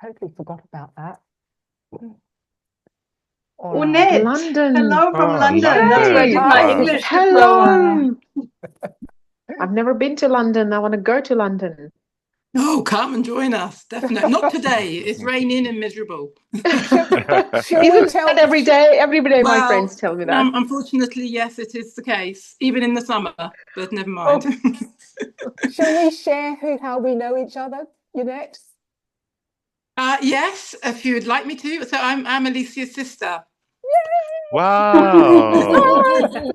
totally forgot about that. Unette, London. hello from Oh, London. London. That's where I did my Wow. English diploma. Hello. I've never been to London. I want to go to London. Oh, come and join us. Definitely. Not today. It's raining and miserable. Shall we Isn't tell that every day? Every day my Well, friends tell me that. unfortunately, yes, it is the case, even in the summer, but never mind. Shall we share how we know each other, Unette? Yes, if you'd like me to. So I'm Alicia's sister. Wow.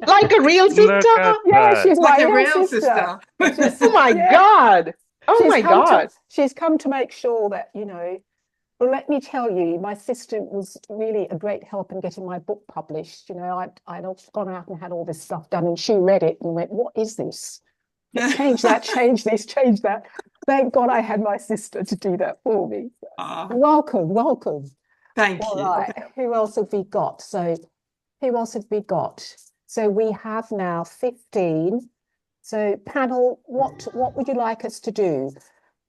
Like a real Look sister? at Yeah, that. she's Like my a real real sister. sister. Oh my Yeah. God. Oh She's my come God. she's come to make sure that, well, let me tell you, my sister was really a great help in getting my book published. I'd gone out and had all this stuff done, and she read it and went, "What is this? Change that, change this, change that." Thank God I had my sister to do that for me. Welcome. Thank All you. right. Who else have we got? So we have now 15. So panel, what would you like us to do?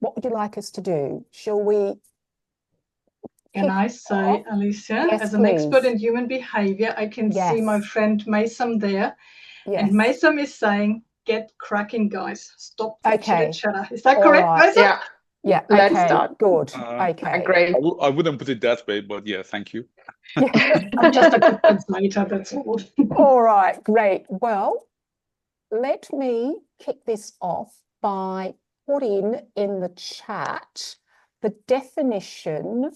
What would you like us to do? Shall we? Can I say, Alicia, yes, as an please. expert in human behavior, I can see my friend Mason there. Yes. And Mason is saying, get cracking, guys. Stop the chitter chatter. Is that All correct, right. Mason? Yeah. Let's Okay. start. Good. Okay. Okay. Great. I wouldn't put it that way, but yeah, thank you. I'm just a good translator, that's all. All right, great. Well, let me kick this off by putting in the chat the definition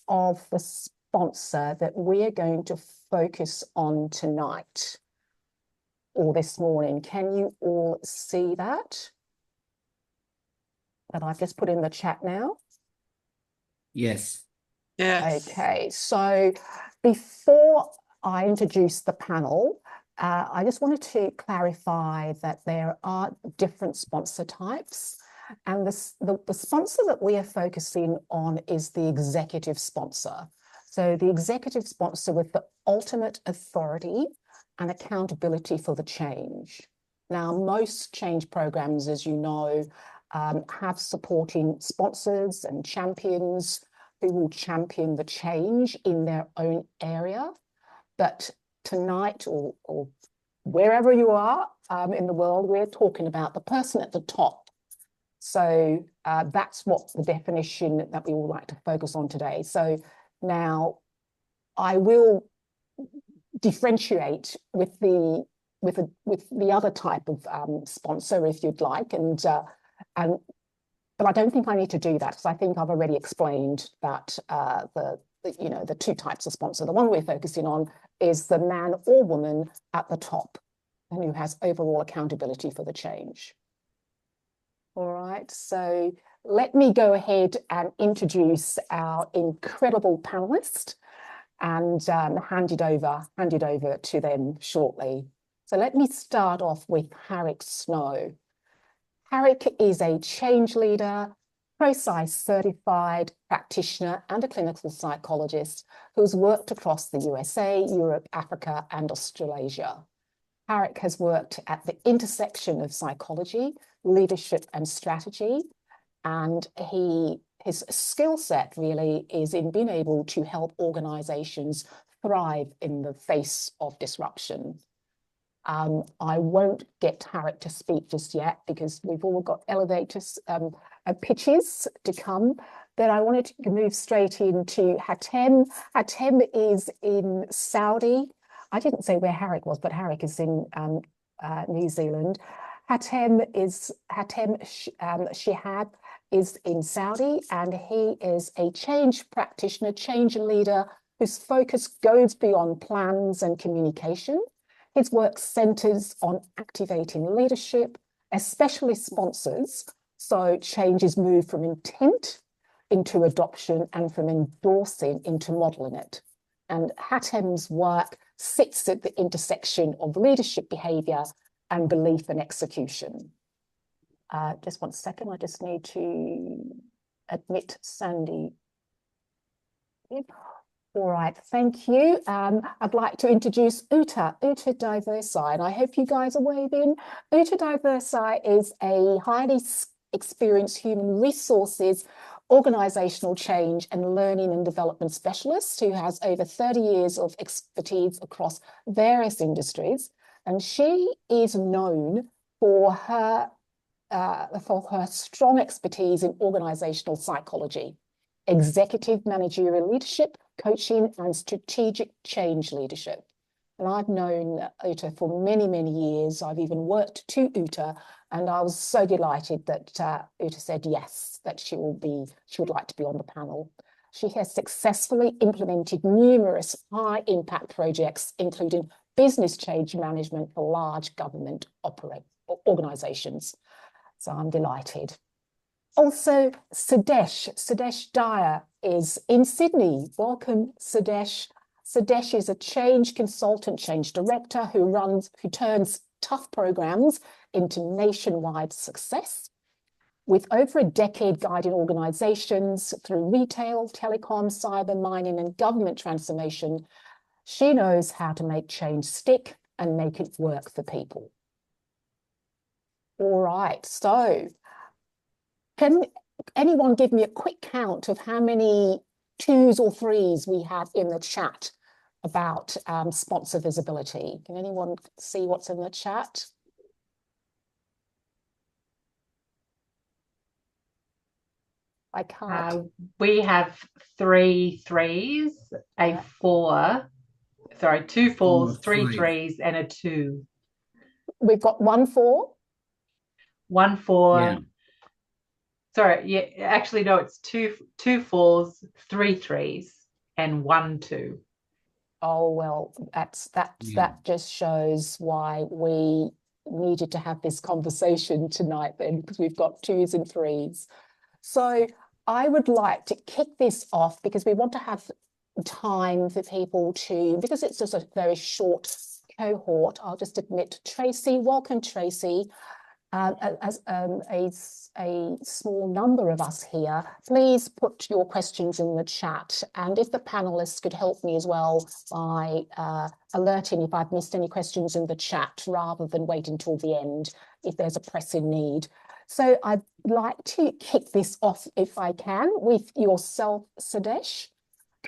of the sponsor that we are going to focus on tonight or this morning. Can you all see that? That I've just put in the chat now? Yes. Yes. Okay, so before I introduce the panel, I just wanted to clarify that there are different sponsor types, and the sponsor that we are focusing on is the executive sponsor. So the executive sponsor with the ultimate authority and accountability for the change. Now, most change programs, as you know, have supporting sponsors and champions who will champion the change in their own area. But tonight, or wherever you are in the world, we're talking about the person at the top. So that's what the definition that we would like to focus on today. So now I will differentiate with the other type of sponsor, if you'd like, but I don't think I need to do that, because I think I've already explained that the two types of sponsor. The one we're focusing on is the man or woman at the top and who has overall accountability for the change. All right, so let me go ahead and introduce our incredible panelist and hand it over to them shortly. So let me start off with Harrick Snow. Harrick is a change leader, ProSci certified practitioner and a clinical psychologist who's worked across the USA, Europe, Africa, and Australasia. Harrick has worked at the intersection of psychology, leadership, and strategy, and his skill set really is in being able to help organizations thrive in the face of disruption. I won't get Harrick to speak just yet because we've all got elevators pitches to come. Then I wanted to move straight into Hatem. Hatem is in Saudi. I didn't say where Harrick was, but Harrick is in New Zealand. Hatem Shihab is in Saudi, and he is a change practitioner, change leader whose focus goes beyond plans and communication. His work centers on activating leadership, especially sponsors, so change is moved from intent into adoption and from endorsing into modeling it. And Hatem's work sits at the intersection of leadership behavior and belief and execution. Just 1 second, I just need to admit Sandy. All right, thank you. I'd like to introduce Uta Diversi, and I hope you guys are waving. Uta Diversi is a highly experienced human resources organizational change and learning and development specialist who has over 30 years of expertise across various industries. And she is known for her strong expertise in organizational psychology, executive managerial leadership, coaching, and strategic change leadership. And I've known Uta for many, many years. I've even worked to Uta, and I was so delighted that Uta said yes, that she would like to be on the panel. She has successfully implemented numerous high-impact projects, including business change management for large government organizations. So I'm delighted. Also, Sudesh Dyer is in Sydney. Welcome, Sudesh. Sudesh is a change consultant, change director who turns tough programs into nationwide success. With over a decade guiding organizations through retail, telecom, cyber, mining, and government transformation, she knows how to make change stick and make it work for people. All right, so can anyone give me a quick count of how many 2s or 3s we have in the chat about sponsor visibility? Can anyone see what's in the chat? I can't. We have 3 3s, a 4, sorry, 2 4s, 3 3s, and a 2. We've got 1 4. 1 4. Yeah. Sorry, yeah, actually, no, it's 2 4s, 3 3s, and 1 2. Oh, well, that just shows why we needed to have this conversation tonight then, because we've got 2s and 3s. So I would like to kick this off because we want to have time for people to, because it's just a very short cohort. I'll just admit Tracy. Welcome, Tracy. As a small number of us here, please put your questions in the chat. And if the panelists could help me as well by alerting if I've missed any questions in the chat rather than wait until the end if there's a pressing need. So I'd like to kick this off, if I can, with yourself, Sudesh.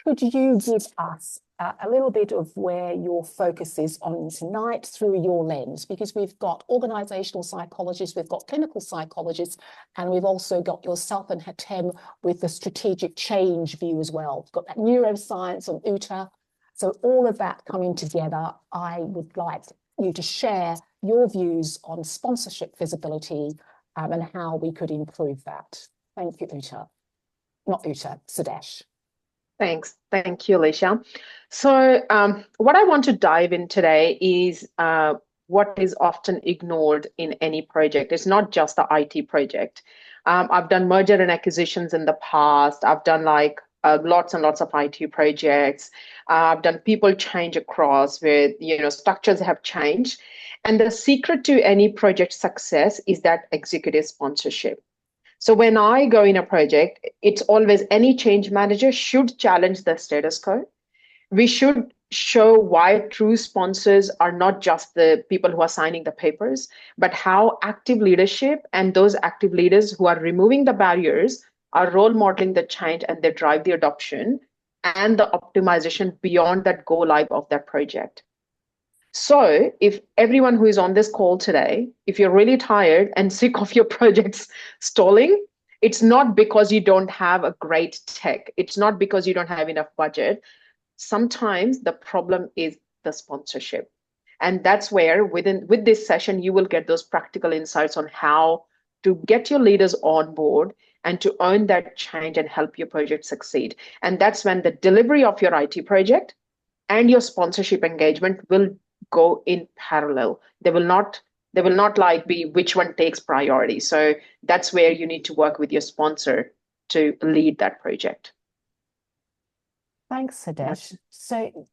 Could you give us a little bit of where your focus is on tonight through your lens? Because we've got organizational psychologists, we've got clinical psychologists, and we've also got yourself and Hatem with the strategic change view as well. We've got that neuroscience on Uta. So all of that coming together, I would like you to share your views on sponsorship visibility and how we could improve that. Thank you, Uta. Not Uta, Sudesh. Thanks. Thank you, Alicia. So what I want to dive in today is what is often ignored in any project. It's not just the IT project. I've done merger and acquisitions in the past. I've done like lots and lots of IT projects. I've done people change across where, structures have changed. And the secret to any project success is that executive sponsorship. So when I go in a project, it's always any change manager should challenge the status quo. We should show why true sponsors are not just the people who are signing the papers, but how active leadership and those active leaders who are removing the barriers are role modeling the change and they drive the adoption and the optimization beyond that go live of that project. So if everyone who is on this call today, if you're really tired and sick of your projects stalling, it's not because you don't have a great tech. It's not because you don't have enough budget. Sometimes the problem is the sponsorship. And that's where with this session, you will get those practical insights on how to get your leaders on board and to own that change and help your project succeed. And that's when the delivery of your IT project and your sponsorship engagement will go in parallel. They will not like be which one takes priority. So that's where you need to work with your sponsor to lead that project. Thanks, Sudesh. So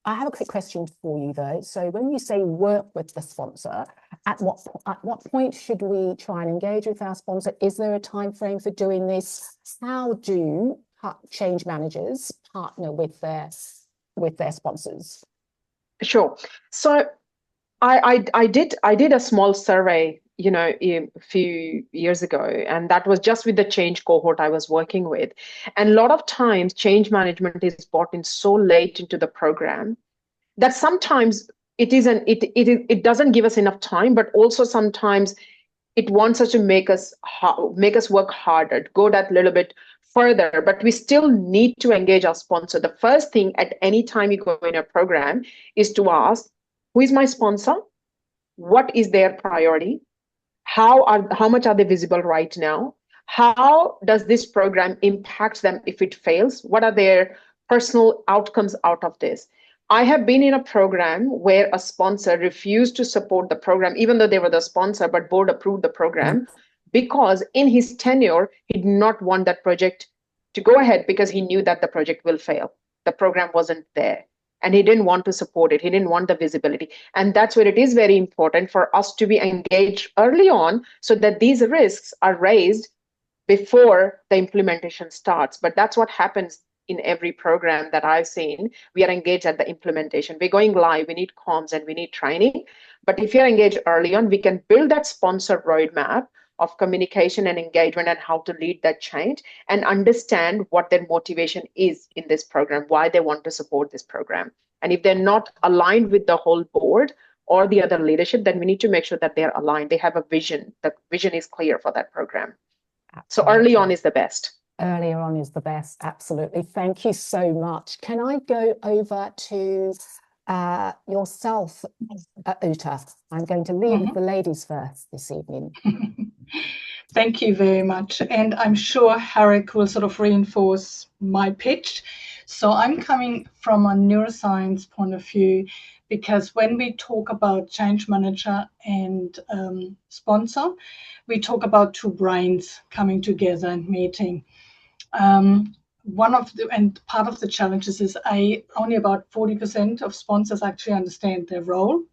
I have a quick question for you though. So when you say work with the sponsor, at what point should we try and engage with our sponsor? Is there a time frame for doing this? How do change managers partner with their sponsors? Sure. So I did a small survey a few years ago, and that was just with the change cohort I was working with. And a lot of times change management is brought in so late into the program that sometimes it doesn't give us enough time, but also sometimes it wants us to make us work harder, go that little bit further, but we still need to engage our sponsor. The first thing at any time you go in a program is to ask, who is my sponsor? What is their priority? How much are they visible right now? How does this program impact them if it fails? What are their personal outcomes out of this? I have been in a program where a sponsor refused to support the program, even though they were the sponsor, but board approved the program because in his tenure, he did not want that project to go ahead because he knew that the project will fail. The program wasn't there and he didn't want to support it. He didn't want the visibility. And that's where it is very important for us to be engaged early on so that these risks are raised before the implementation starts. But that's what happens in every program that I've seen. We are engaged at the implementation. We're going live, we need comms and we need training. But if you're engaged early on, we can build that sponsor roadmap of communication and engagement and how to lead that change and understand what their motivation is in this program, why they want to support this program. And if they're not aligned with the whole board or the other leadership, then we need to make sure that they're aligned. They have a vision. The vision is clear for that program. Absolutely. So early on is the best. Earlier on is the best. Absolutely. Thank you so much. Can I go over to yourself, Uta? I'm going to lead with the ladies first this evening. Thank you very much. And I'm sure Harik will sort of reinforce my pitch. So I'm coming from a neuroscience point of view, because when we talk about change manager and sponsor, we talk about two brains coming together and meeting. Part of the challenges is only about 40% of sponsors actually understand their role.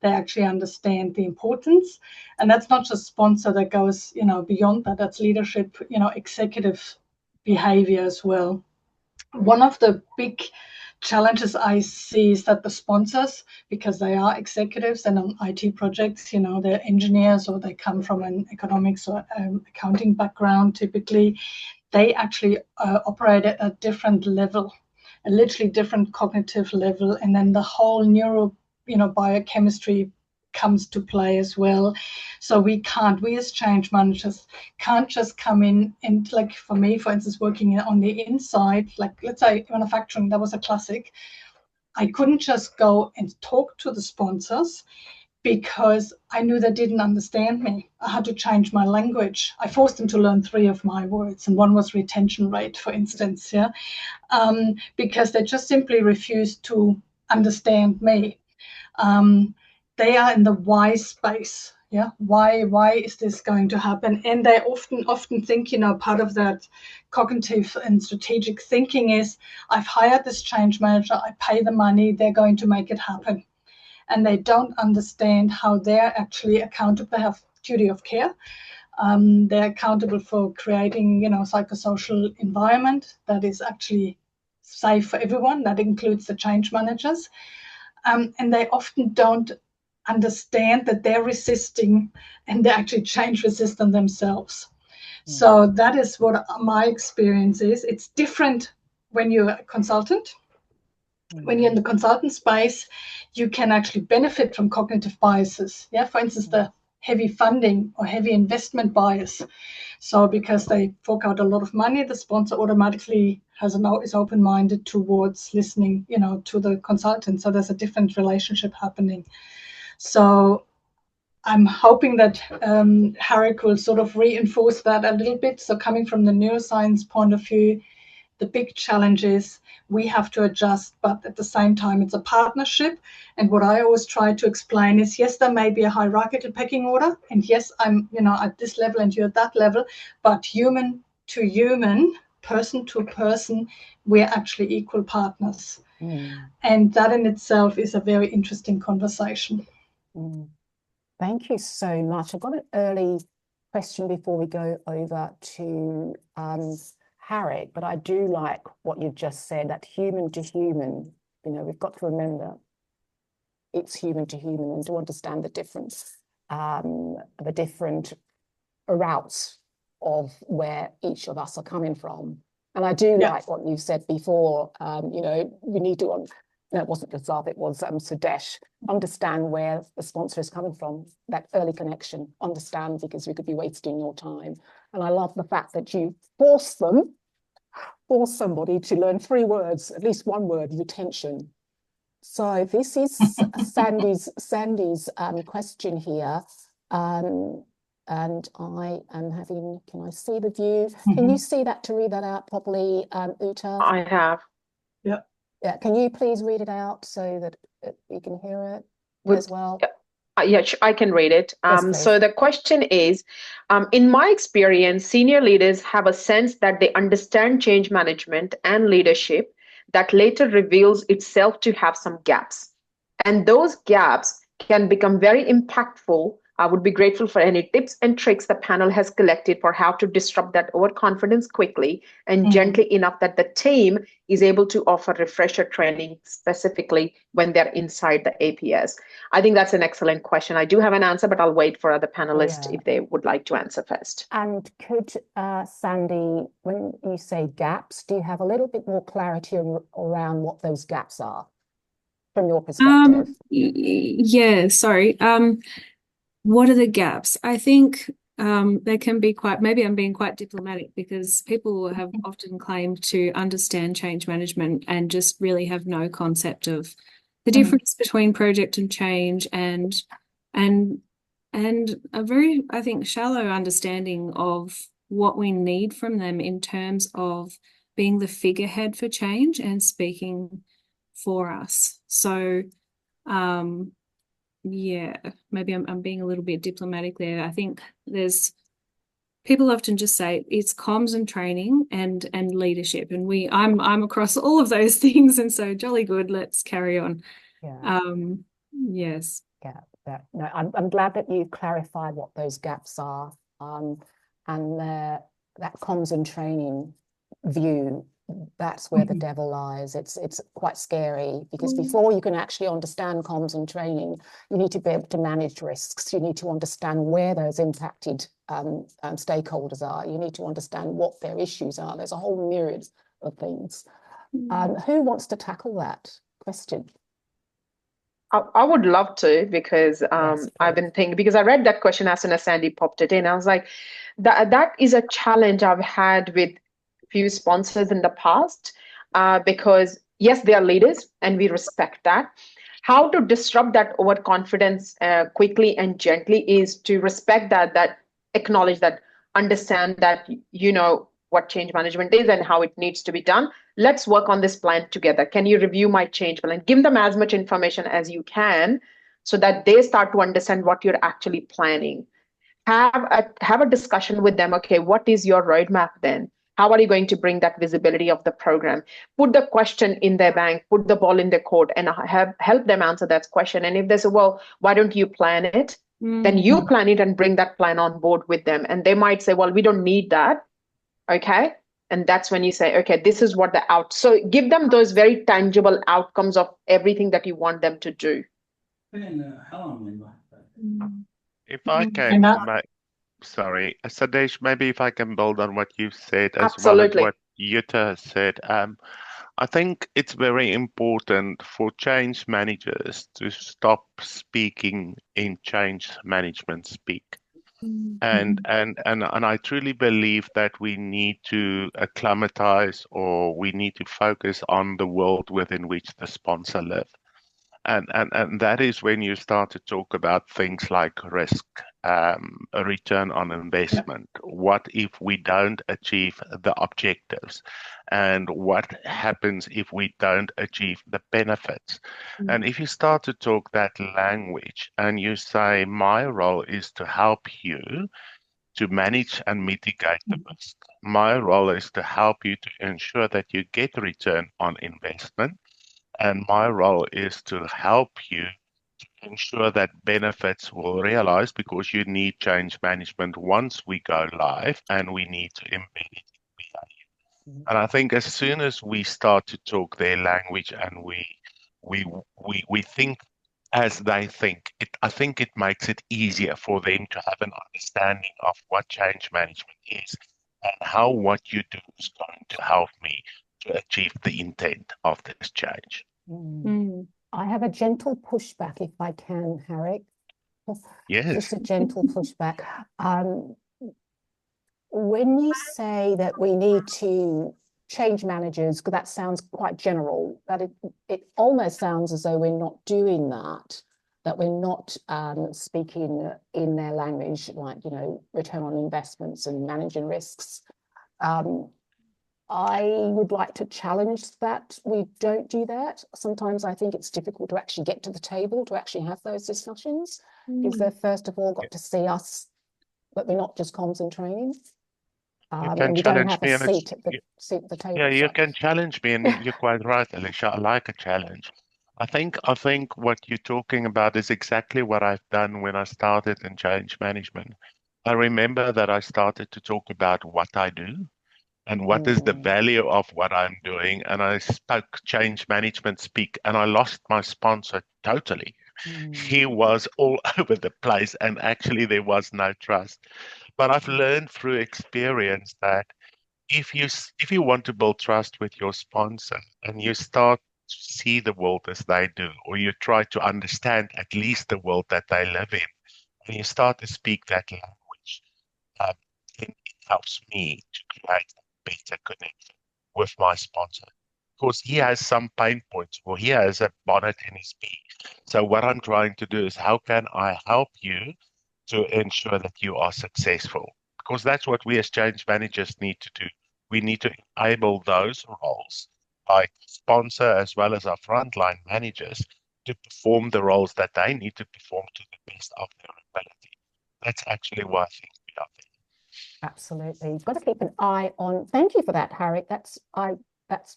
They actually understand the importance, and that's not just sponsor that goes, beyond that. That's leadership, executive behavior as well. One of the big challenges I see is that the sponsors, because they are executives and on IT projects, they're engineers or they come from an economics or accounting background typically, they actually operate at a different level, a literally different cognitive level, and then the whole biochemistry comes to play as well. So we as change managers can't just come in and, like for me, for instance, working on the inside, like let's say manufacturing, that was a classic. I couldn't just go and talk to the sponsors because I knew they didn't understand me. I had to change my language. I forced them to learn 3 of my words, and one was retention rate, for instance, because they just simply refused to understand me. They are in the why space. Why is this going to happen? And they often think, part of that cognitive and strategic thinking is, I've hired this change manager, I pay the money, they're going to make it happen. And they don't understand how they're actually accountable. They have duty of care. They're accountable for creating, psychosocial environment that is actually safe for everyone. That includes the change managers. And they often don't understand that they're resisting and they're actually change resistant themselves. So that is what my experience is. It's different when you're a consultant. When you're in the consultant space, you can actually benefit from cognitive biases. For instance, the heavy funding or heavy investment bias. So because they fork out a lot of money, the sponsor automatically is open-minded towards listening, to the consultant. So there's a different relationship happening. So I'm hoping that Harik will sort of reinforce that a little bit. So coming from the neuroscience point of view, the big challenge is we have to adjust, but at the same time, it's a partnership. And what I always try to explain is, yes, there may be a hierarchical pecking order. And yes, I'm, at this level and you're at that level, but human to human, person to person, we're actually equal partners. And that in itself is a very interesting conversation. Thank you so much. I've got an early question before we go over to Harik, but I do like what you've just said, that human to human, we've got to remember it's human to human and to understand the difference. the different routes of where each of us are coming from. And I do like what you said before, you know, we need to, no, it wasn't Gustav, it was Sudesh, understand where the sponsor is coming from, that early connection, understand, because we could be wasting your time. And I love the fact that you force somebody to learn 3 words, at least 1 word, retention. So this is Sandy's question here. And I am having, can I see the view? Can you see that to read that out properly, Uta? I have. Yeah. Yeah, can you please read it out so that we can hear it as well? Yeah, I can read it. Yes, so the question is, in my experience, senior leaders have a sense that they understand change management and leadership that later reveals itself to have some gaps. And those gaps can become very impactful. I would be grateful for any tips and tricks the panel has collected for how to disrupt that overconfidence quickly and gently enough that the team is able to offer refresher training specifically when they're inside the APS. I think that's an excellent question. I do have an answer, but I'll wait for other panelists if they would like to answer first. And could, Sandy, when you say gaps, do you have a little bit more clarity around what those gaps are from your perspective? Yeah, sorry. What are the gaps? I think they can be quite, maybe I'm being quite diplomatic, because people have often claimed to understand change management and just really have no concept of the difference between project and change, and a very, I think, shallow understanding of what we need from them in terms of being the figurehead for change and speaking for us. So yeah, maybe I'm being a little bit diplomatic there. I think there's people often just say it's comms and training and leadership, and I'm across all of those things, and so jolly good. Let's carry on. Yes. Yeah. No, I'm glad that you clarified what those gaps are, and that comms and training view. That's where the devil lies. It's quite scary, because before you can actually understand comms and training, you need to be able to manage risks. You need to understand where those impacted stakeholders are. You need to understand what their issues are. There's a whole myriad of things. Who wants to tackle that question? I would love to, because I've been thinking, because I read that question as soon as Sandy popped it in. I was like, that is a challenge I've had with few sponsors in the past, because yes, they are leaders and we respect that. How to disrupt that overconfidence quickly and gently is to respect that acknowledge that, understand that you know what change management is and how it needs to be done. Let's work on this plan together. Can you review my change plan? Give them as much information as you can so that they start to understand what you're actually planning. Have a discussion with them. Okay, what is your roadmap then? How are you going to bring that visibility of the program? Put the question in their bank, put the ball in their court, and help them answer that question. And if they say, well, why don't you plan it? Then you plan it and bring that plan on board with them. And they might say, well, we don't need that. Okay. And that's when you say, okay, this is what so give them those very tangible outcomes of everything that you want them to do. If I can, sorry, Sadesh, maybe if I can build on what you've said as well as what Jutta said. I think it's very important for change managers to stop speaking in change management speak. And I truly believe that we need to acclimatize, or we need to focus on the world within which the sponsor lives. And that is when you start to talk about things like risk, a return on investment. What if we don't achieve the objectives? And what happens if we don't achieve the benefits? And if you start to talk that language and you say, my role is to help you to manage and mitigate the risk. My role is to help you to ensure that you get a return on investment. And my role is to help you to ensure that benefits will realize, because you need change management once we go live, and we need to embed it in behavior. And I think as soon as we start to talk their language and we think as they think. I think it makes it easier for them to have an understanding of what change management is and how what you do is going to help me to achieve the intent of this change. I have a gentle pushback, if I can, Harry. Yes. Just a gentle pushback. When you say that we need to change managers, because that sounds quite general, that it almost sounds as though we're not doing that we're not speaking in their language, like, you know, return on investments and managing risks. I would like to challenge that we don't do that. Sometimes I think it's difficult to actually get to the table, to actually have those discussions, because they've first of all got to see us, that we're not just comms and training. And we don't have a seat at the table. Yeah, you can challenge me, and you're quite right, Alicia. I like a challenge. I think what you're talking about is exactly what I've done when I started in change management. I remember that I started to talk about what I do and what is the value of what I'm doing, and I spoke change management speak, and I lost my sponsor totally. He was all over the place, and actually there was no trust. But I've learned through experience that if you want to build trust with your sponsor and you start to see the world as they do, or you try to understand at least the world that they live in, and you start to speak that language, um, then it helps me to create a better connection with my sponsor. Because he has some pain points, or he has a bonnet in his bee. So what I'm trying to do is, how can I help you to ensure that you are successful? Because that's what we as change managers need to do. We need to enable those roles, like sponsor as well as our frontline managers, to perform the roles that they need to perform to the best of their ability. That's actually why I think we are there. Absolutely. You've got to keep an eye on. Thank you for that, Harry. That's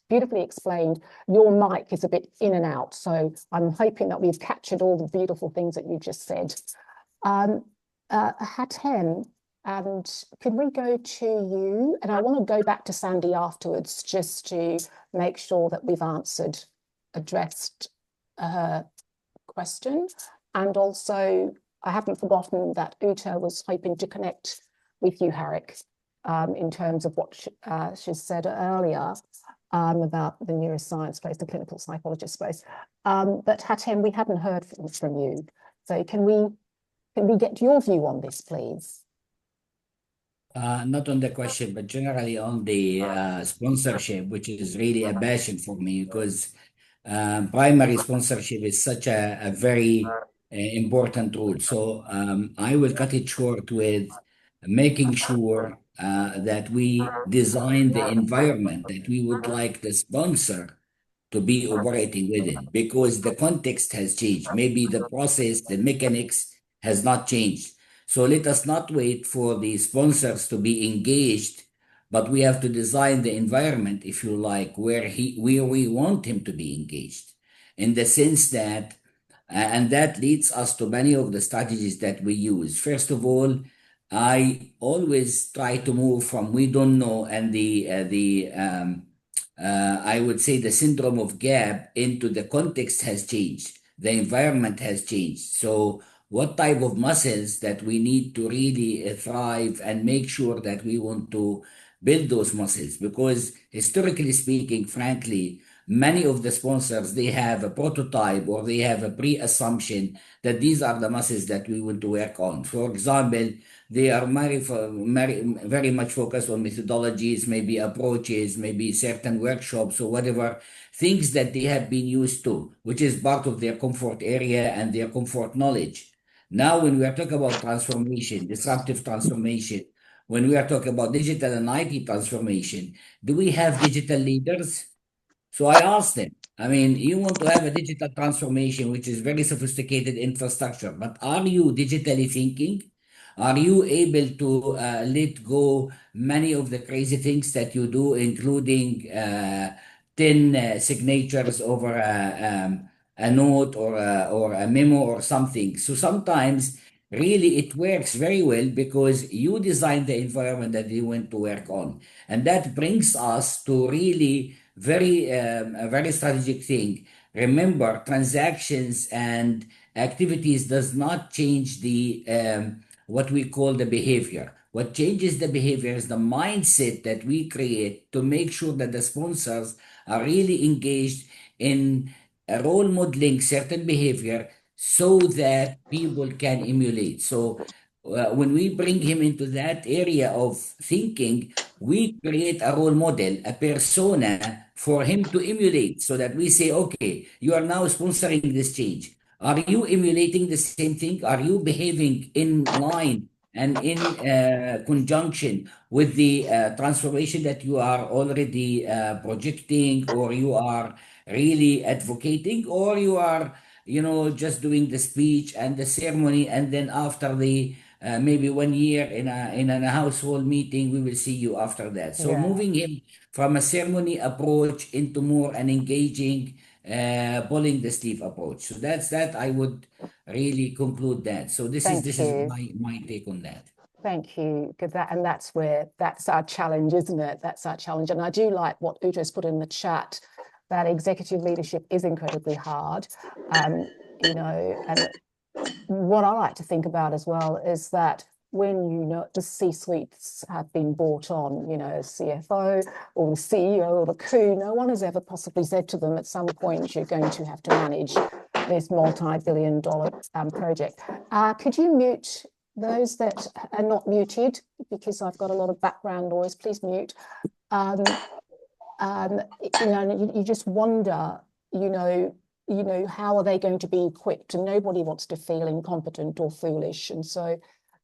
beautifully explained. Your mic is a bit in and out, so I'm hoping that we've captured all the beautiful things that you just said. Hatem, and could we go to you? And I want to go back to Sandy afterwards, just to make sure that we've addressed her question. And also, I haven't forgotten that Uta was hoping to connect with you, Harik, in terms of what she said earlier about the neuroscience space, the clinical psychologist space. But Hatem, we hadn't heard from you. So can we get your view on this, please? Not on the question, but generally on the sponsorship, which is really a passion for me, because primary sponsorship is such a very important role. So I will cut it short with making sure that we design the environment that we would like the sponsor to be operating within, because the context has changed. Maybe the process, the mechanics has not changed. So let us not wait for the sponsors to be engaged, but we have to design the environment, if you like, where we want him to be engaged, in the sense that, and that leads us to many of the strategies that we use. First of all, I always try to move from we don't know and I would say the syndrome of gap into the context has changed. The environment has changed. So what type of muscles that we need to really thrive and make sure that we want to build those muscles? Because historically speaking, frankly, many of the sponsors, they have a prototype or they have a pre-assumption that these are the muscles that we want to work on. For example, they are very much focused on methodologies, maybe approaches, maybe certain workshops or whatever, things that they have been used to, which is part of their comfort area and their comfort knowledge. Now, when we are talking about transformation, disruptive transformation, when we are talking about digital and IT transformation, do we have digital leaders? So I asked them, I mean, you want to have a digital transformation, which is very sophisticated infrastructure, but are you digitally thinking? Are you able to let go many of the crazy things that you do, including 10 signatures over a note or a memo or something? So sometimes really it works very well because you design the environment that you want to work on. And that brings us to really a very strategic thing. Remember, transactions and activities does not change the what we call the behavior. What changes the behavior is the mindset that we create to make sure that the sponsors are really engaged in role modeling certain behavior so that people can emulate. So when we bring him into that area of thinking, we create a role model, a persona for him to emulate so that we say, okay, you are now sponsoring this change. Are you emulating the same thing? Are you behaving in line and in conjunction with the transformation that you are already projecting, or you are really advocating, or you are, just doing the speech and the ceremony, and then after the maybe 1 year in a household meeting, we will see you after that. So Yeah. moving him from a ceremony approach into more an engaging, pulling the sleeve approach. So that's that. I would really conclude that. So this Thank is you. my take on that. Thank you. Good. That's our challenge, isn't it? That's our challenge. And I do like what Uta's put in the chat, that executive leadership is incredibly hard. And what I like to think about as well is that when the C-suites have been brought on, CFO or the CEO or the coup, no one has ever possibly said to them at some point, you're going to have to manage this multi-billion-dollar project. Could you mute those that are not muted, because I've got a lot of background noise? Please mute. You just wonder, how are they going to be equipped? And nobody wants to feel incompetent or foolish. And so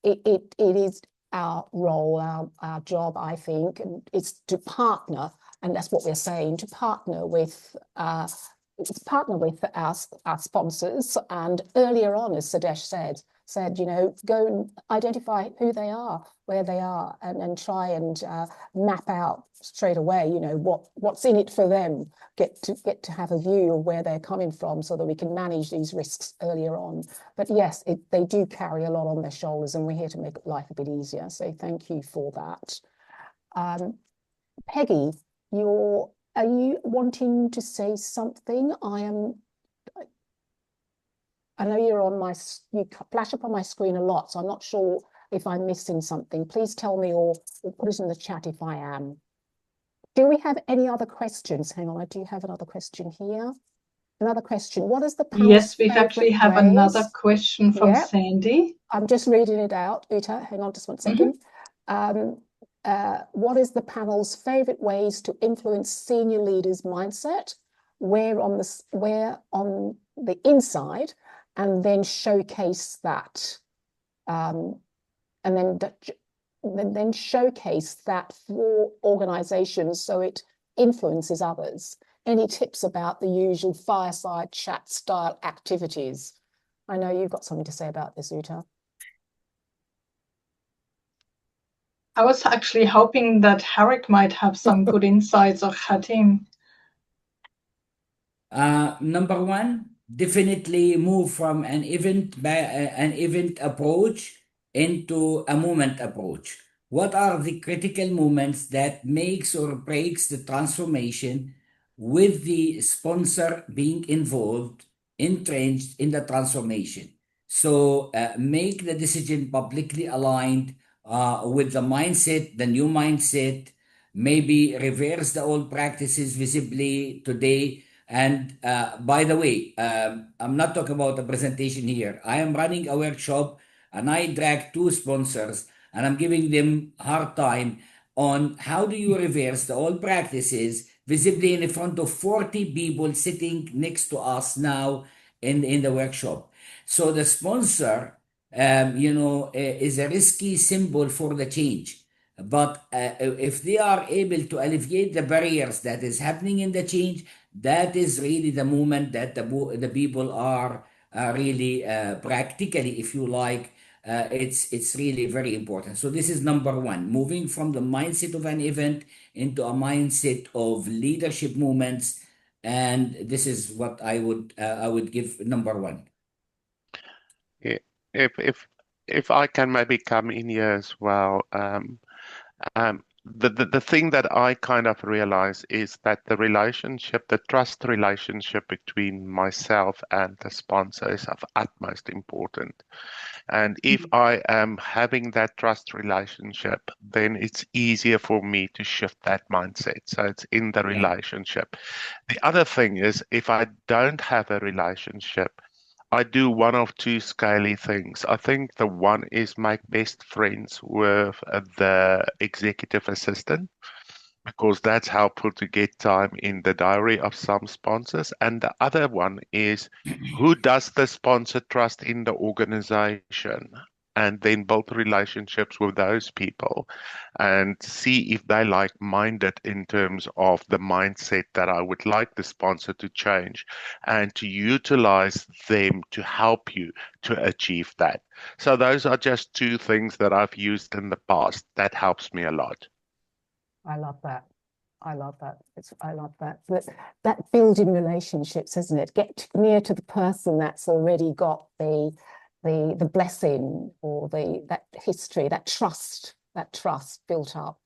it is our role, our job, I think, and it's to partner, and that's what we're saying, to partner with our sponsors. And earlier on, as Sadesh said, go and identify who they are, where they are, and try and map out straight away, what's in it for them, get to have a view of where they're coming from so that we can manage these risks earlier on. But yes, they do carry a lot on their shoulders, and we're here to make life a bit easier. So thank you for that. Peggy, are you wanting to say something? I know you flash up on my screen a lot, so I'm not sure if I'm missing something. Please tell me or put it in the chat if I am. Do we have any other questions? Hang on, I do have another question here. Another question. What is the panel's Yes, we actually have another question from Sandy. I'm just reading it out. Uta, hang on just one second. What is the panel's favorite ways to influence senior leaders' mindset? Where on the inside, and then showcase that, and then showcase that for organizations so it influences others. Any tips about the usual fireside chat style activities? I know you've got something to say about this, Uta. I was actually hoping that Harik might have some good insights, or Khatim. Number one, definitely move from an event approach into a moment approach. What are the critical moments that makes or breaks the transformation with the sponsor being involved, entrenched in the transformation? So make the decision publicly aligned with the mindset, the new mindset, maybe reverse the old practices visibly today. And by the way, I'm not talking about a presentation here. I am running a workshop and I drag two sponsors and I'm giving them hard time on how do you reverse the old practices visibly in front of 40 people sitting next to us now in the workshop. So the sponsor, is a risky symbol for the change. But if they are able to alleviate the barriers that is happening in the change, that is really the moment that the people are really practically, if you like, it's really very important. So this is number one, moving from the mindset of an event into a mindset of leadership movements, and this is what I would give number one. Yeah, if I can maybe come in here as well. the thing that I kind of realize is that the trust relationship between myself and the sponsor is of utmost importance. And if I am having that trust relationship, then it's easier for me to shift that mindset. So it's in the relationship. The other thing is, if I don't have a relationship, I do one of two scaly things. I think the one is make best friends with the executive assistant, because that's helpful to get time in the diary of some sponsors. And the other one is, who does the sponsor trust in the organization? And then build relationships with those people and see if they like-minded in terms of the mindset that I would like the sponsor to change, and to utilize them to help you to achieve that. So those are just two things that I've used in the past. That helps me a lot. I love that. I love that. I love that. That building relationships, isn't it? Get near to the person that's already got the blessing or that history, that trust built up.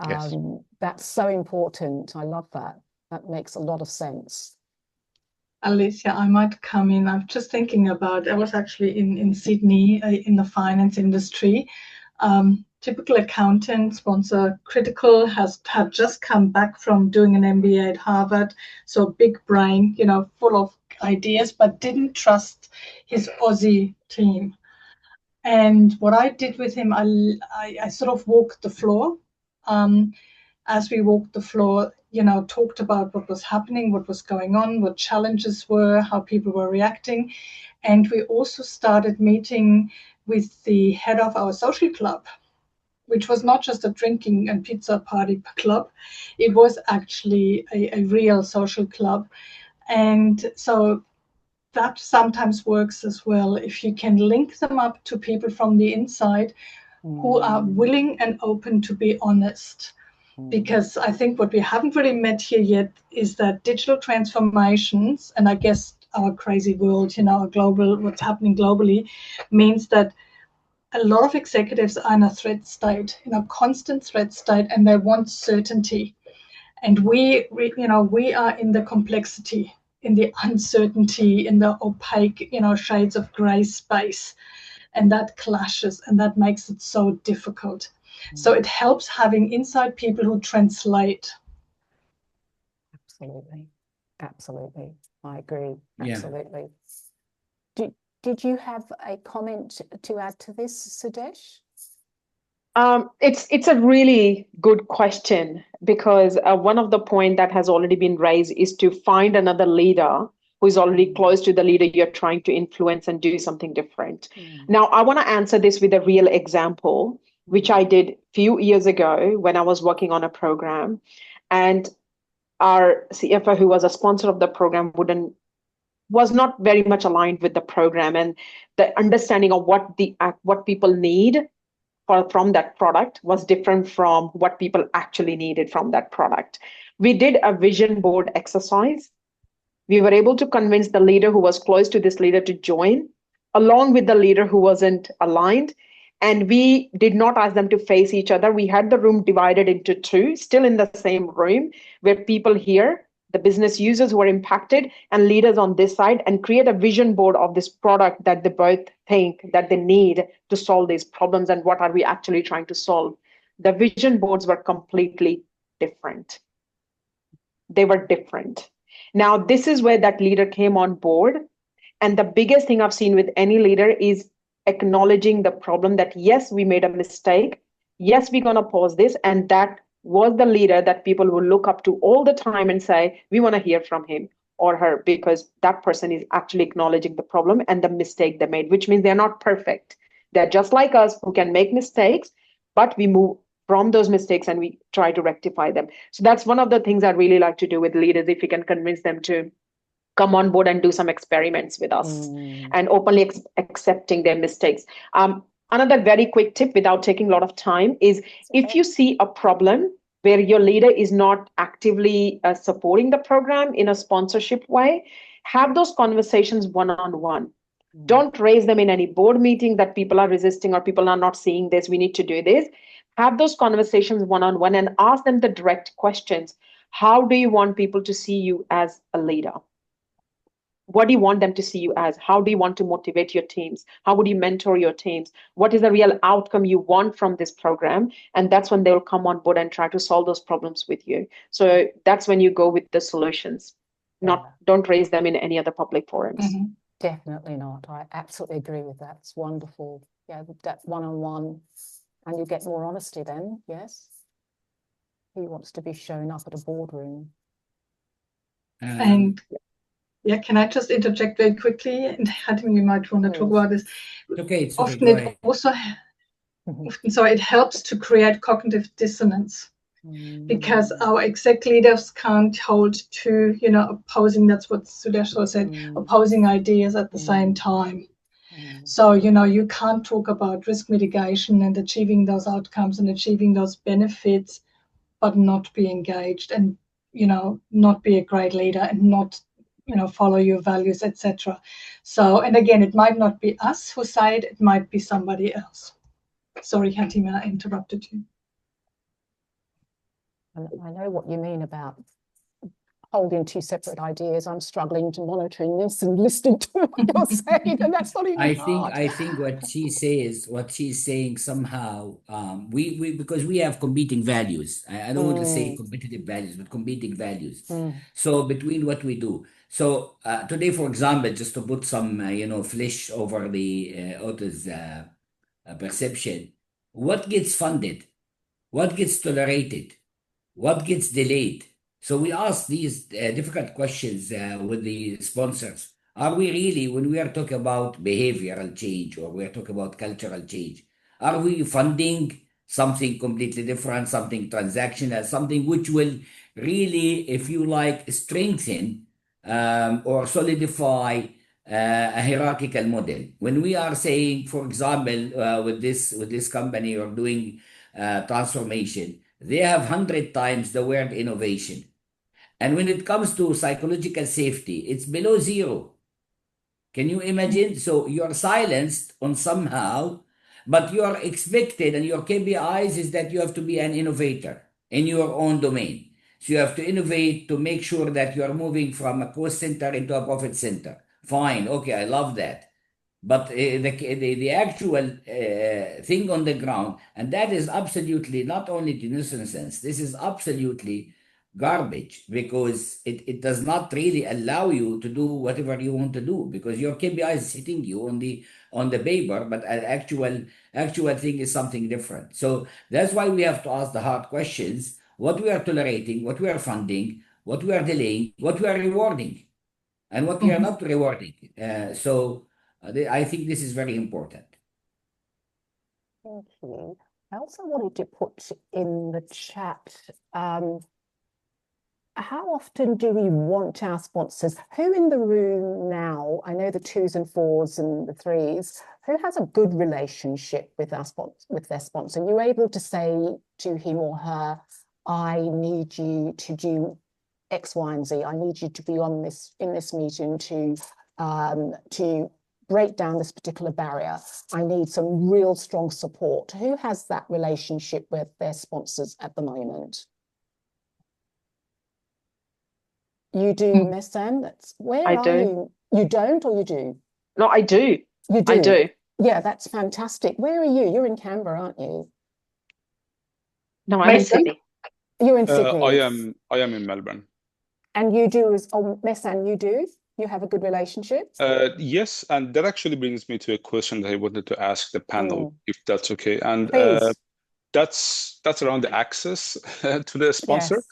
Yes. That's so important. I love that. That makes a lot of sense. Alicia, I might come in. I'm just thinking about, I was actually in Sydney in the finance industry. Typical accountant, sponsor critical, had just come back from doing an MBA at Harvard. So big brain, full of ideas, but didn't trust his Aussie team. And what I did with him, I sort of walked the floor. As we walked the floor, talked about what was happening, what was going on, what challenges were, how people were reacting. And we also started meeting with the head of our social club, which was not just a drinking and pizza party club. It was actually a real social club. And so that sometimes works as well, if you can link them up to people from the inside who are willing and open to be honest. Because I think what we haven't really met here yet is that digital transformations, and I guess our crazy world, what's happening globally, means that a lot of executives are in a threat state, constant threat state, and they want certainty. And we are in the complexity, in the uncertainty, in the opaque, shades of gray space. And that clashes, and that makes it so difficult. So it helps having inside people who translate. Absolutely. I agree. Absolutely. Did you have a comment to add to this, Sudesh? It's a really good question, because one of the points that has already been raised is to find another leader who is already close to the leader you're trying to influence and do something different. Now, I want to answer this with a real example, which I did a few years ago when I was working on a program. And our CFO, who was a sponsor of the program, was not very much aligned with the program, and the understanding of what people need from that product was different from what people actually needed from that product. We did a vision board exercise. We were able to convince the leader who was close to this leader to join, along with the leader who wasn't aligned. And we did not ask them to face each other. We had the room divided into two, still in the same room, where people here, the business users who are impacted, and leaders on this side, and create a vision board of this product that they both think that they need to solve these problems, and what are we actually trying to solve. The vision boards were completely different. They were different. Now, this is where that leader came on board. And the biggest thing I've seen with any leader is acknowledging the problem that, yes, we made a mistake. Yes, we're going to pause this. And that was the leader that people will look up to all the time and say, we want to hear from him or her, because that person is actually acknowledging the problem and the mistake they made, which means they're not perfect. They're just like us, who can make mistakes, but we move from those mistakes and we try to rectify them. So that's one of the things I really like to do with leaders, if we can convince them to come on board and do some experiments with us and openly accepting their mistakes. Another very quick tip, without taking a lot of time, is if you see a problem where your leader is not actively supporting the program in a sponsorship way, have those conversations one-on-one. Don't raise them in any board meeting that people are resisting or people are not seeing this, we need to do this. Have those conversations one-on-one and ask them the direct questions. How do you want people to see you as a leader? What do you want them to see you as? How do you want to motivate your teams? How would you mentor your teams? What is the real outcome you want from this program? And that's when they will come on board and try to solve those problems with you. So that's when you go with the solutions. Don't raise them in any other public forums. Mm-hmm. Definitely not. I absolutely agree with that. It's wonderful. Yeah, that one-on-one, and you get more honesty then, yes? Who wants to be shown up at a boardroom? And yeah, can I just interject very quickly? And I think you might want to talk about this. Okay, it's okay. Often it also, so it helps to create cognitive dissonance. Because our exec leaders can't hold two, opposing, that's what Sudeshwar said, opposing ideas at the same time. So, you can't talk about risk mitigation and achieving those outcomes and achieving those benefits, but not be engaged and, not be a great leader and not, follow your values, etc. So, and again, it might not be us who say it, it might be somebody else. Sorry, Hatima, I interrupted you. And I know what you mean about holding two separate ideas. I'm struggling to monitoring this and listening to what you're saying, and that's not even hard. I think what she's saying somehow, we because we have competing values. I don't want to say competitive values, but competing values. So between what we do. So today, for example, just to put some flesh over the author's perception, what gets funded, what gets tolerated, what gets delayed. So we ask these difficult questions with the sponsors. Are we really, when we are talking about behavioral change or we are talking about cultural change, are we funding something completely different, something transactional, something which will really, if you like, strengthen or solidify a hierarchical model? When we are saying, for example, with this company or doing transformation, they have 100 times the word innovation. And when it comes to psychological safety, it's below zero. Can you imagine? So you're silenced on somehow, but you are expected, and your KPIs is that you have to be an innovator in your own domain. So you have to innovate to make sure that you are moving from a cost center into a profit center. Fine, okay, I love that. But the actual thing on the ground, and that is absolutely not only nuisance, this is absolutely garbage, because it does not really allow you to do whatever you want to do, because your KPI is hitting you on the paper, but an actual thing is something different. So that's why we have to ask the hard questions: what we are tolerating, what we are funding, what we are delaying, what we are rewarding, and what we are not rewarding. I think this is very important. Thank you. I also wanted to put in the chat, how often do we want our sponsors? Who in the room now, I know the 2s and 4s and the 3s, who has a good relationship with their sponsor? You're able to say to him or her, I need you to do X, Y, and Z. I need you to be on in this meeting to break down this particular barrier. I need some real strong support. Who has that relationship with their sponsors at the moment? You do, Messan? Where I are do. you? You don't, or you do? No, I do. You do? I do. Yeah, that's fantastic. Where are you? You're in Canberra, aren't you? No, I'm in Sydney. You're in Sydney. I am in Melbourne. And you do Messan, you do? You have a good relationship? Yes, and that actually brings me to a question that I wanted to ask the panel, if that's okay. And that's around the access to the sponsor. Yes.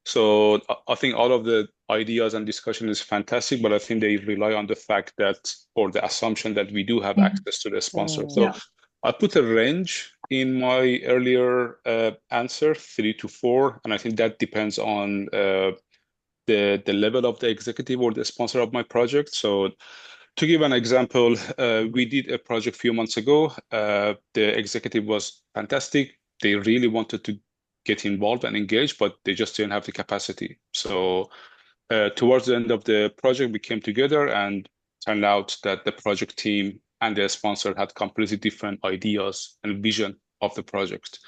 So I think all of the ideas and discussion is fantastic, but I think they rely on the fact that, or the assumption that we do have access to the sponsor. So I put a range in my earlier answer, 3 to 4, and I think that depends on the level of the executive or the sponsor of my project. So to give an example, we did a project a few months ago. The executive was fantastic. They really wanted to get involved and engage, but they just didn't have the capacity. So towards the end of the project, we came together and turned out that the project team and the sponsor had completely different ideas and vision of the project.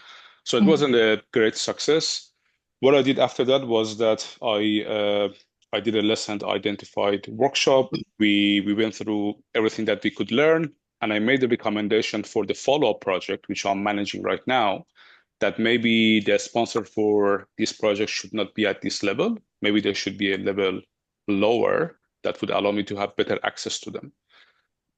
So it wasn't a great success. What I did after that was that I did a lesson identified workshop. We went through everything that we could learn, and I made a recommendation for the follow-up project, which I'm managing right now, that maybe the sponsor for this project should not be at this level. Maybe there should be a level lower that would allow me to have better access to them,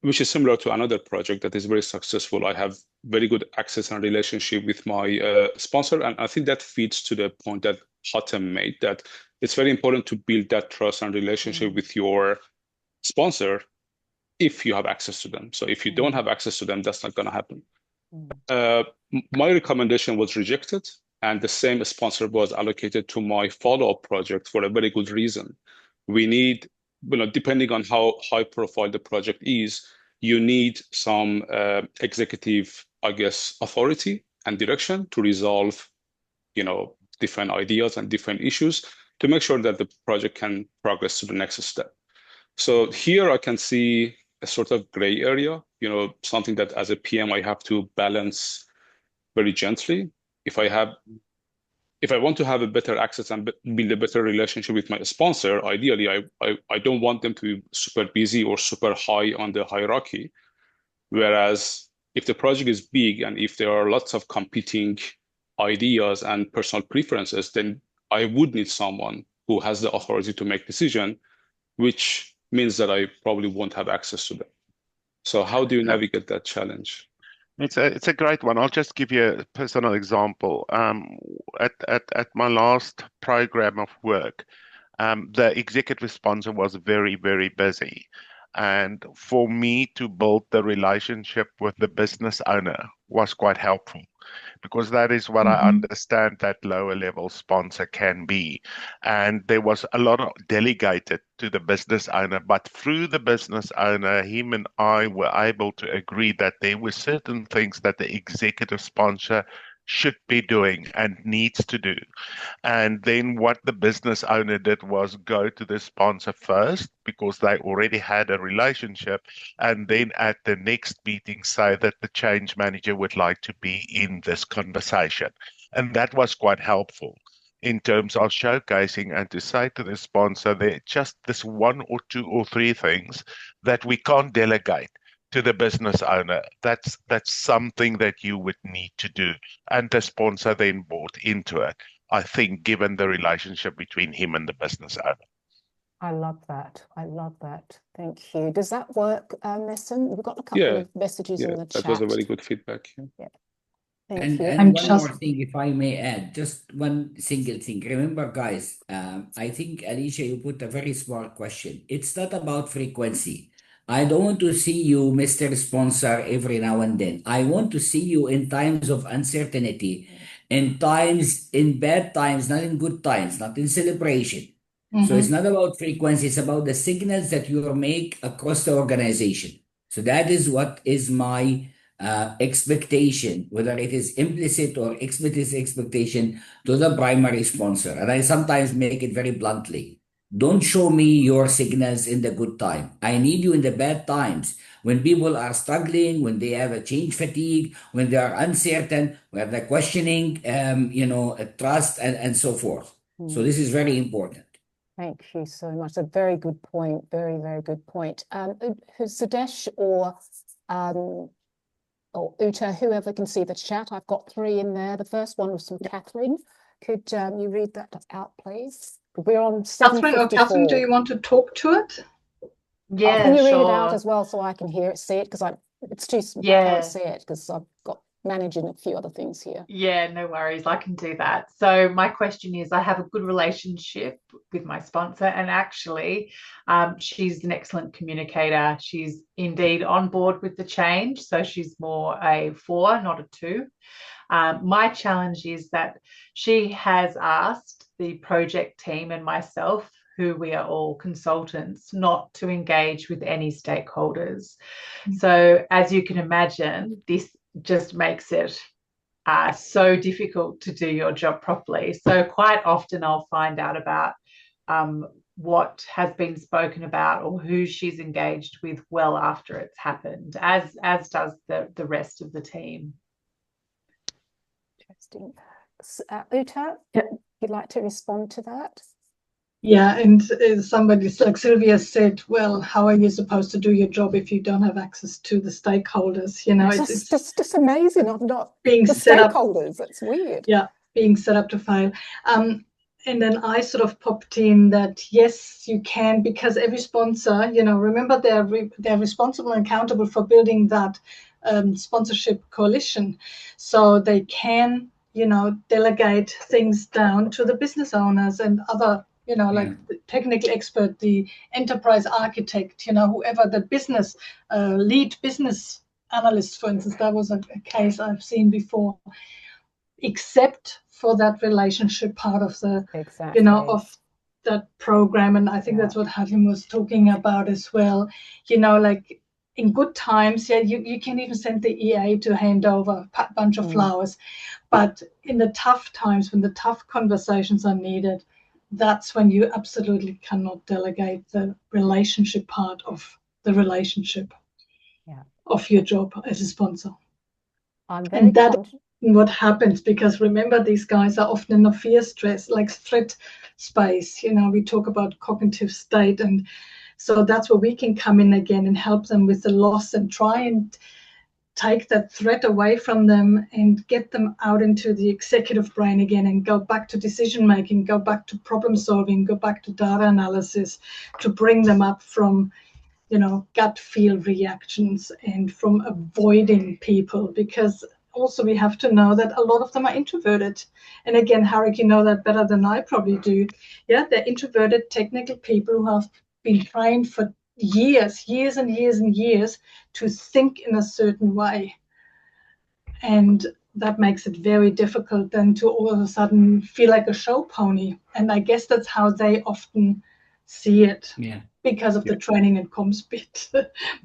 which is similar to another project that is very successful. I have very good access and relationship with my sponsor. And I think that feeds to the point that Hatem made, that it's very important to build that trust and relationship with your sponsor if you have access to them. So if you don't have access to them, that's not going to happen. My recommendation was rejected, and the same sponsor was allocated to my follow-up project for a very good reason. We need, depending on how high profile the project is, you need some executive, I guess, authority and direction to resolve, different ideas and different issues to make sure that the project can progress to the next step. So here I can see a sort of gray area, something that as a PM I have to balance very gently. If I want to have a better access and build a better relationship with my sponsor, ideally I don't want them to be super busy or super high on the hierarchy. Whereas if the project is big and if there are lots of competing ideas and personal preferences, then I would need someone who has the authority to make decision, which means that I probably won't have access to them. So how do you navigate that challenge? It's a great one. I'll just give you a personal example. At my last program of work, the executive sponsor was very, very busy. And for me to build the relationship with the business owner was quite helpful, because that is what I understand that lower level sponsor can be. And there was a lot of delegated to the business owner, but through the business owner, him and I were able to agree that there were certain things that the executive sponsor should be doing and needs to do. And then what the business owner did was go to the sponsor first, because they already had a relationship, and then at the next meeting say that the change manager would like to be in this conversation. And that was quite helpful in terms of showcasing and to say to the sponsor, there just this one or two or three things that we can't delegate to the business owner. That's something that you would need to do. And the sponsor then bought into it, I think, given the relationship between him and the business owner. I love that. I love that. Thank you. Does that work, Nessun? We've got a couple of messages in the chat. That was a very good feedback. Yeah. And one more thing, if I may add, just one single thing. Remember, guys, I think, Alicia, you put a very smart question. It's not about frequency. I don't want to see you, Mr. Sponsor, every now and then. I want to see you in times of uncertainty, in bad times, not in good times, not in celebration. So it's not about frequency, it's about the signals that you make across the organization. So that is what is my expectation, whether it is implicit or explicit expectation to the primary sponsor. And I sometimes make it very bluntly. Don't show me your signals in the good time. I need you in the bad times, when people are struggling, when they have a change fatigue, when they are uncertain, when they're questioning, trust and so forth. So this is very important. Thank you so much. A very good point. Very, very good point. Sudesh or Uta, whoever can see the chat, I've got 3 in there. The first one was from Catherine. Could you read that out, please? We're on 7:54. Catherine, do you want to talk to it? Yeah, can you read it out as well so I can hear it, see it? Because it's too small. I can't see it because I've got managing a few other things here. Yeah, no worries. I can do that. So my question is, I have a good relationship with my sponsor, and actually she's an excellent communicator. She's indeed on board with the change. So she's more a 4, not a 2. My challenge is that she has asked the project team and myself, who we are all consultants, not to engage with any stakeholders. So as you can imagine, this just makes it so difficult to do your job properly. So quite often I'll find out about what has been spoken about or who she's engaged with well after it's happened, as does the rest of the team. Interesting. Uta, you'd like to respond to that? Yeah, and somebody like Sylvia said, well, how are you supposed to do your job if you don't have access to the stakeholders? You know, it's just amazing. I'm not being the set stakeholders. It's weird. Yeah, being set up to fail. And then I sort of popped in that, yes, you can, because every sponsor, you know, remember they're responsible and accountable for building that sponsorship coalition. So they can, you know, delegate things down to the business owners and other, you know, like the technical expert, the enterprise architect, you know, whoever the business lead business analyst, for instance. That was a case I've seen before, except for that relationship part of the, you know, of that program. And I think that's what Hatim was talking about as well. You know, like in good times, you can even send the EA to hand over a bunch of flowers. But in the tough times, when the tough conversations are needed, that's when you absolutely cannot delegate the relationship part of the relationship of your job as a sponsor. And that is what happens, because remember, these guys are often in a fear stress, like threat space. You know, we talk about cognitive state. And so that's where we can come in again and help them with the loss and try and take that threat away from them and get them out into the executive brain again and go back to decision making, go back to problem solving, go back to data analysis, to bring them up from, you know, gut feel reactions and from avoiding people. Because also we have to know that a lot of them are introverted. And again, Harik, you know that better than I probably do. Yeah, they're introverted technical people who have been trained for years and years to think in a certain way. And that makes it very difficult then to all of a sudden feel like a show pony. And I guess that's how they often see it. Yeah. Because of the training and comms bit.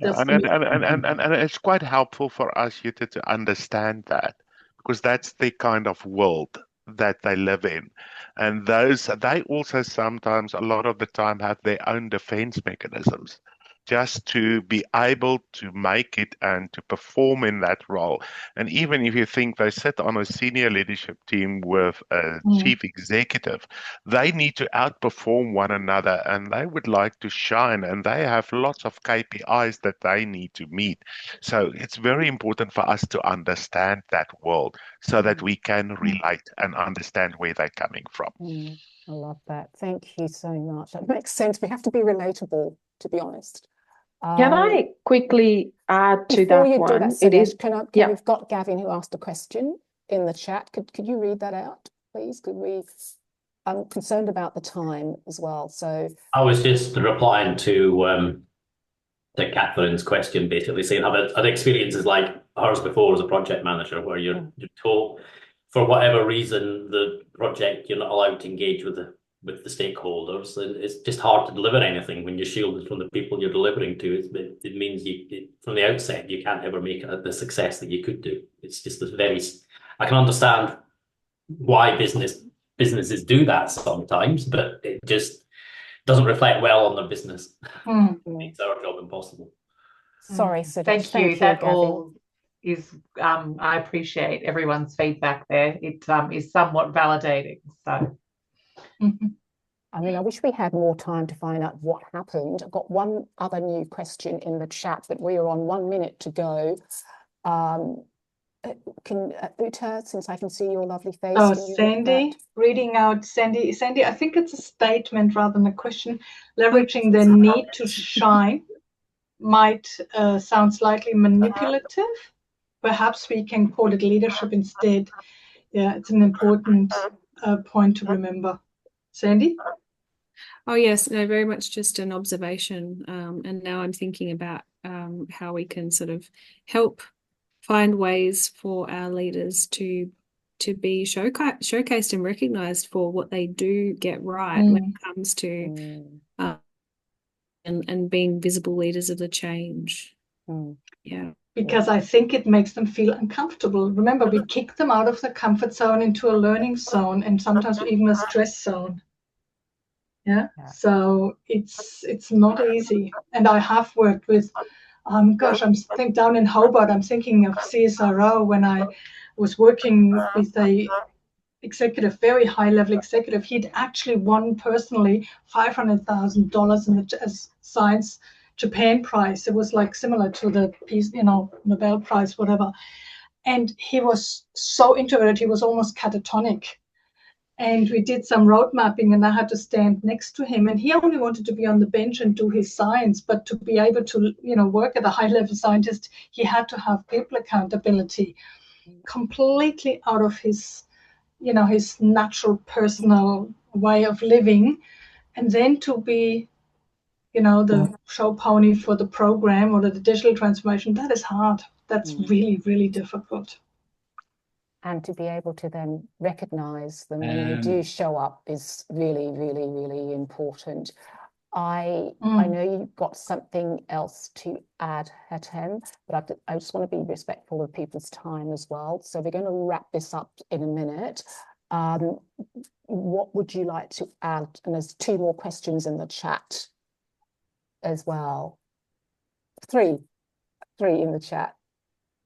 And it's quite helpful for us, Jutta, to understand that, because that's the kind of world that they live in. And they also sometimes, a lot of the time, have their own defense mechanisms just to be able to make it and to perform in that role. And even if you think they sit on a senior leadership team with a chief executive, they need to outperform one another, and they would like to shine, and they have lots of KPIs that they need to meet. So it's very important for us to understand that world so that we can relate and understand where they're coming from. I love that. Thank you so much. That makes sense. We have to be relatable, to be honest. Can I quickly add to that one? Do that, Suresh, we've got Gavin who asked a question in the chat. Could you read that out, please? I'm concerned about the time as well. So I was just replying to Catherine's question, basically saying I've experiences like hers before as a project manager, where you're told for whatever reason the project you're not allowed to engage with the stakeholders, and it's just hard to deliver anything when you're shielded from the people you're delivering to. It means from the outset you can't ever make the success that you could do. It's just I can understand why businesses do that sometimes, but it just doesn't reflect well on their business. It makes our job impossible. Sorry, Suresh. Thank you. That Gavin. all is I appreciate everyone's feedback there. It is somewhat validating. So I mean, I wish we had more time to find out what happened. I've got one other new question in the chat, but we are on 1 minute to go. Can Uta, since I can see your lovely face. Oh, Sandy, reading out Sandy, I think it's a statement rather than a question. Leveraging the need to shine might sound slightly manipulative. Perhaps we can call it leadership instead. Yeah, it's an important point to remember. Sandy? Oh, yes, no, very much just an observation. And now I'm thinking about how we can sort of help find ways for our leaders to be showcased and recognized for what they do get right when it comes to and being visible leaders of the change. Yeah. Because I think it makes them feel uncomfortable. Remember, we kick them out of the comfort zone into a learning zone, and sometimes even a stress zone. Yeah. So it's not easy. And I have worked with, gosh, I'm down in Hobart. I'm thinking of CSRO when I was working with a executive, very high level executive. He'd actually won personally $500,000 in the Science Japan Prize. It was like similar to the peace, Nobel Prize, whatever. And he was so introverted, he was almost catatonic. And we did some road mapping, and I had to stand next to him. And he only wanted to be on the bench and do his science, but to be able to, work at a high-level scientist, he had to have people accountability, completely out of his, his natural personal way of living. And then to be, the show pony for the program or the digital transformation, that is hard. That's really, really difficult. And to be able to then recognize them when they do show up is really, really, really important. I know you've got something else to add, Hatem, but I just want to be respectful of people's time as well. So we're going to wrap this up in a minute. What would you like to add? And there's 2 more questions in the chat as well. 3 in the chat.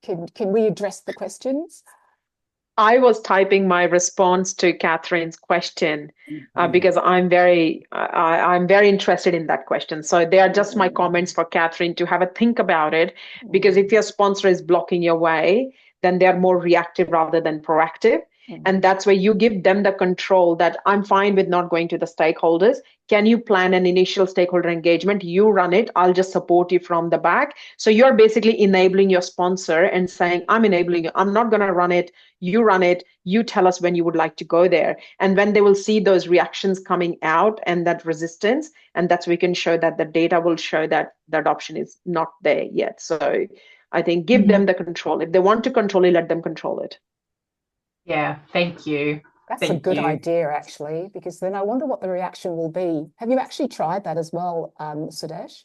Can we address the questions? I was typing my response to Catherine's question because I'm very interested in that question. So they are just my comments for Catherine to have a think about it, because if your sponsor is blocking your way, then they're more reactive rather than proactive. And that's where you give them the control that I'm fine with not going to the stakeholders. Can you plan an initial stakeholder engagement? You run it. I'll just support you from the back. So you're basically enabling your sponsor and saying, I'm enabling you. I'm not going to run it. You run it. You tell us when you would like to go there. And when they will see those reactions coming out and that resistance, and that's we can show that the data will show that the adoption is not there yet. So I think give them the control. If they want to control it, let them control it. Yeah, thank you. That's a good idea, actually, because then I wonder what the reaction will be. Have you actually tried that as well, Sudesh?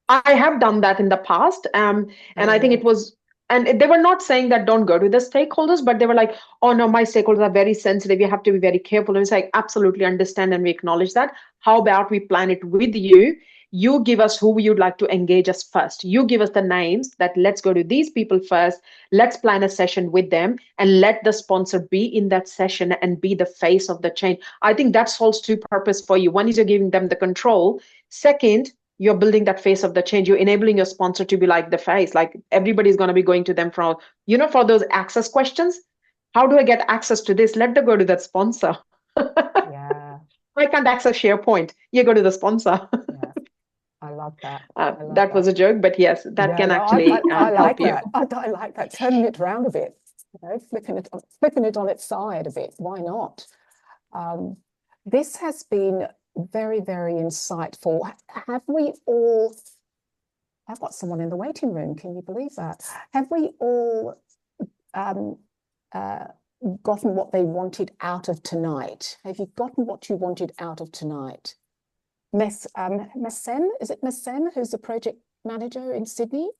I have done that in the past. And I think it was, and they were not saying that don't go to the stakeholders, but they were like, oh no, my stakeholders are very sensitive. You have to be very careful. And it's like, absolutely understand, and we acknowledge that. How about we plan it with you? You give us who you'd like to engage us first. You give us the names that let's go to these people first. Let's plan a session with them and let the sponsor be in that session and be the face of the change. I think that solves 2 purposes for you. One is you're giving them the control. Second, you're building that face of the change. You're enabling your sponsor to be like the face. Like everybody's going to be going to them for those access questions. How do I get access to this? Let them go to that sponsor. Yeah. I can't access SharePoint. You go to the sponsor. Yeah. I love that. That was a joke, but yes, that can actually I like help you. I like that. Turning it around a bit, flipping it on its side a bit. Why not? This has been very, very insightful. Have we all? I've got someone in the waiting room. Can you believe that? Have we all gotten what they wanted out of tonight? Have you gotten what you wanted out of tonight? Messem, is it Messem, who's the project manager in Sydney?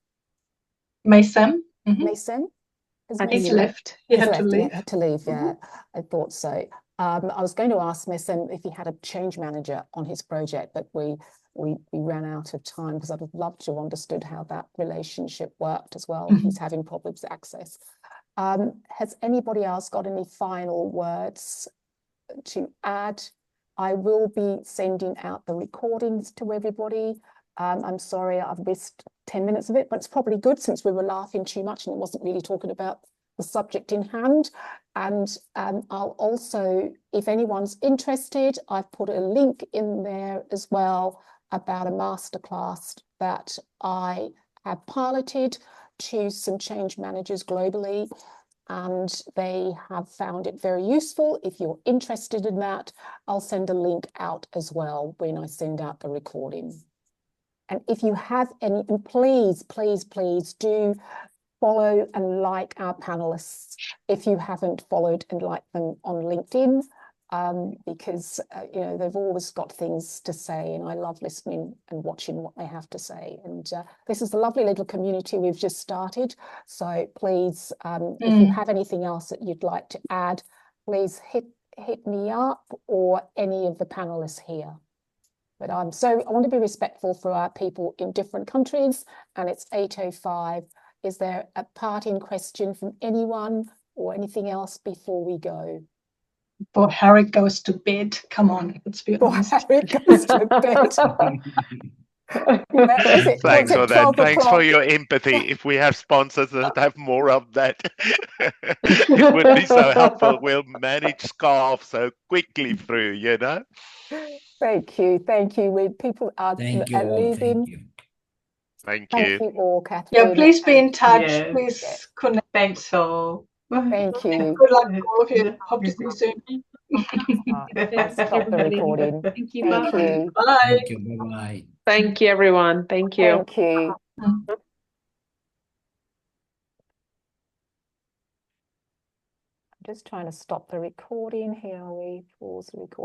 Messem. Messem? I think he left. He had to leave. He had to leave, yeah. I thought so. I was going to ask Messem if he had a change manager on his project, but we ran out of time because I'd have loved to have understood how that relationship worked as well. If he's having problems with access. Has anybody else got any final words to add? I will be sending out the recordings to everybody. I'm sorry I've missed 10 minutes of it, but it's probably good since we were laughing too much and it wasn't really talking about the subject in hand. And I'll also, if anyone's interested, I've put a link in there as well about a masterclass that I have piloted to some change managers globally. And they have found it very useful. If you're interested in that, I'll send a link out as well when I send out the recording. And if you have any, and please, please, please do follow and like our panelists if you haven't followed and liked them on LinkedIn, because they've always got things to say, and I love listening and watching what they have to say. And this is a lovely little community we've just started. So please, if you have anything else that you'd like to add, please hit me up or any of the panelists here. But I want to be respectful for our people in different countries, and it's 8:05. Is there a parting question from anyone or anything else before we go? Before Harry goes to bed, come on, let's be honest. Harry goes to bed. Thanks for that. Thanks for your empathy. If we have sponsors that have more of that, it would be so helpful. We'll manage scarf so quickly through, you know. Thank you. When people are leaving. Thank you. Thank you all, Catherine. Yeah, please be in touch. Yes. Please connect. Thanks all. Thank you. Good luck to all of you. Hope to see you soon. Stop the recording. Thank you. Thank Bye. you. Bye. Thank you. Bye-bye. Thank you, everyone. Thank you. Thank you. I'm just trying to stop the recording. Here we pause the recording.